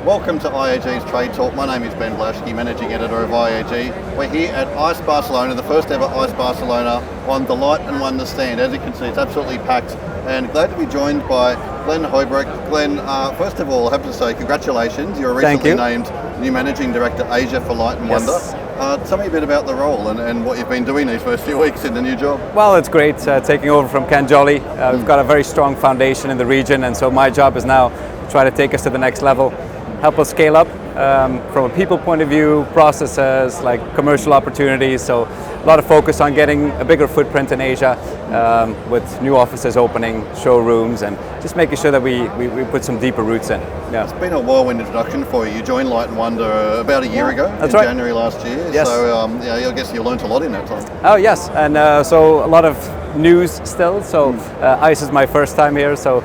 Welcome to IAG's Trade Talk. My name is Ben Blaschke, Managing Editor of IAG. We're here at ICE Barcelona, the first ever ICE Barcelona on the Light and Wonder stand. As you can see, it's absolutely packed, and glad to be joined by Glenn Huybrecht. Glenn, first of all, I have to say congratulations. You're recently named new Managing Director Asia for Light and Wonder. Tell me a bit about the role and what you've been doing these first few weeks in the new job. Well, it's great taking over from Ken Jolly. We've got a very strong foundation in the region, and so my job is now to try to take us to the next level, help us scale up from a people point of view, processes, like commercial opportunities. So a lot of focus on getting a bigger footprint in Asia with new offices opening, showrooms, and just making sure that we put some deeper roots in. Yeah. It's been a whirlwind introduction for you. You joined Light and Wonder about a year ago, in January last year. Yes. So I guess you learnt a lot in that time. Oh yes, and so a lot of news still. So ICE is my first time here, so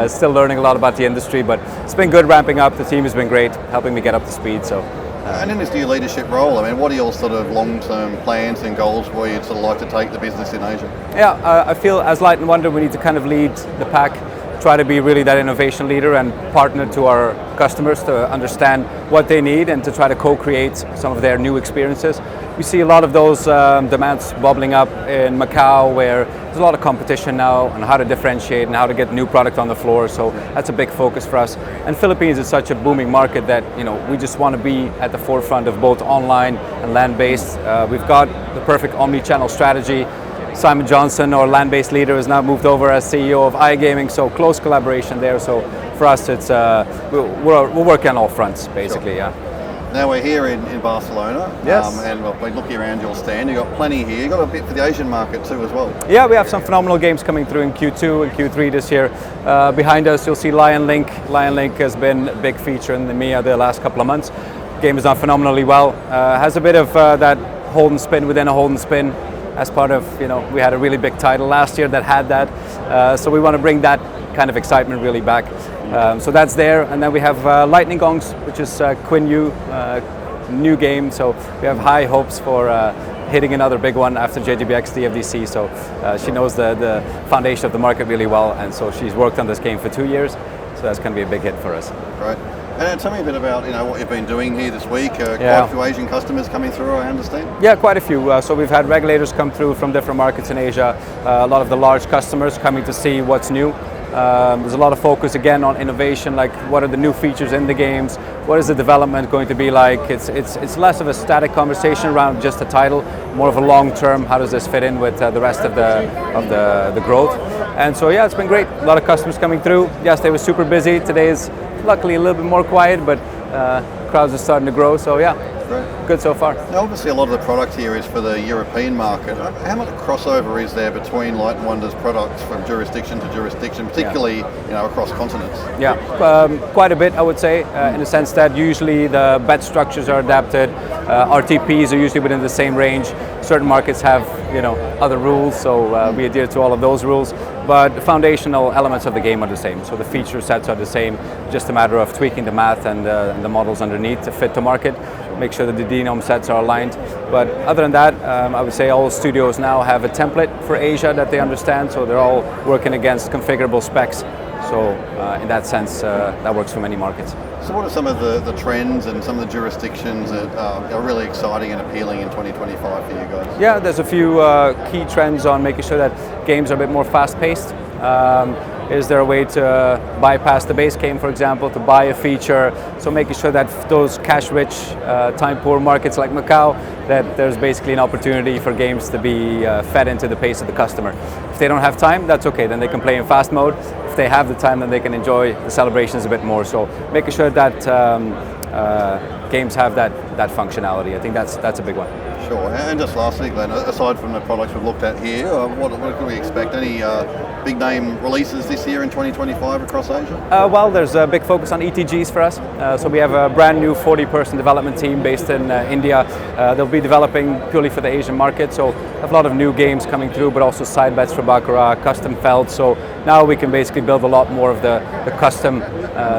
still learning a lot about the industry, but it's been good ramping up. The team has been great, helping me get up to speed. So. And in this new leadership role, I mean, what are your sort of long-term plans and goals where you'd sort of like to take the business in Asia? Yeah, I feel as Light and Wonder we need to kind of lead the pack, try to be really that innovation leader and partner to our customers to understand what they need and to try to co-create some of their new experiences. We see a lot of those demands bubbling up in Macau, where there's a lot of competition now on how to differentiate and how to get new product on the floor. So that's a big focus for us. And Philippines is such a booming market that we just want to be at the forefront of both online and land-based. We've got the perfect omni-channel strategy. Simon Johnson, our land-based leader, has now moved over as CEO of iGaming, so close collaboration there. So for us, it's we're working on all fronts, basically. Sure. Yeah. Now we're here in Barcelona, yes. And we're looking around your stand. You've got plenty here. You've got a bit for the Asian market too as well. Yeah, we have some phenomenal games coming through in Q2 and Q3 this year. Behind us, you'll see Lion Link. Lion Link has been a big feature in the EMEA the last couple of months. The game has done phenomenally well. Has a bit of that hold and spin within a hold and spin. As part of, we had a really big title last year that had that. So we want to bring that kind of excitement really back. So that's there. And then we have Lightning Gongs, which is Quinn Yu, new game. So we have high hopes for hitting another big one after JGBX DFDC. So she knows the foundation of the market really well. And so she's worked on this game for 2 years. So that's going to be a big hit for us. Right. And tell me a bit about what you've been doing here this week. Quite a few Asian customers coming through, I understand. Yeah, quite a few. So we've had regulators come through from different markets in Asia. A lot of the large customers coming to see what's new. There's a lot of focus again on innovation, like what are the new features in the games, what is the development going to be like. It's less of a static conversation around just the title, more of a long term, how does this fit in with the rest of the growth. And so yeah, it's been great. A lot of customers coming through. Yesterday was super busy. Today is luckily a little bit more quiet, but crowds are starting to grow, so yeah. Right. Good so far. Now obviously a lot of the product here is for the European market. How much crossover is there between Light and Wonder's products from jurisdiction to jurisdiction, particularly across continents? Yeah, quite a bit I would say, in the sense that usually the bet structures are adapted, RTPs are usually within the same range. Certain markets have other rules, so we adhere to all of those rules. But the foundational elements of the game are the same, so the feature sets are the same, just a matter of tweaking the math and the models underneath to fit the market, make sure that the denom sets are aligned. But other than that, I would say all studios now have a template for Asia that they understand, so they're all working against configurable specs. So in that sense, that works for many markets. So what are some of the trends and some of the jurisdictions that are really exciting and appealing in 2025 for you guys? Yeah, there's a few key trends on making sure that games are a bit more fast-paced. Is there a way to bypass the base game, for example, to buy a feature? So making sure that those cash-rich, time-poor markets like Macau, that there's basically an opportunity for games to be fed into the pace of the customer. If they don't have time, that's okay, then they can play in fast mode. If they have the time, then they can enjoy the celebrations a bit more. So making sure that games have that functionality, I think that's a big one. Sure, and just lastly, Glenn, aside from the products we've looked at here, what can we expect? Any big name releases this year in 2025 across Asia? Well, there's a big focus on ETGs for us. So we have a brand new 40-person development team based in India. They'll be developing purely for the Asian market. So a lot of new games coming through, but also side bets for Baccarat, custom felt. So now we can basically build a lot more of the custom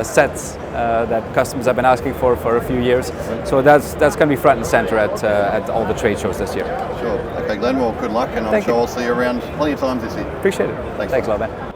sets that customers have been asking for a few years. So that's going to be front and center at all the trade shows this year. Sure. Okay, Glenn, well, good luck, and I'm sure I'll see you around plenty of times this year. Appreciate it. Thanks a lot, man.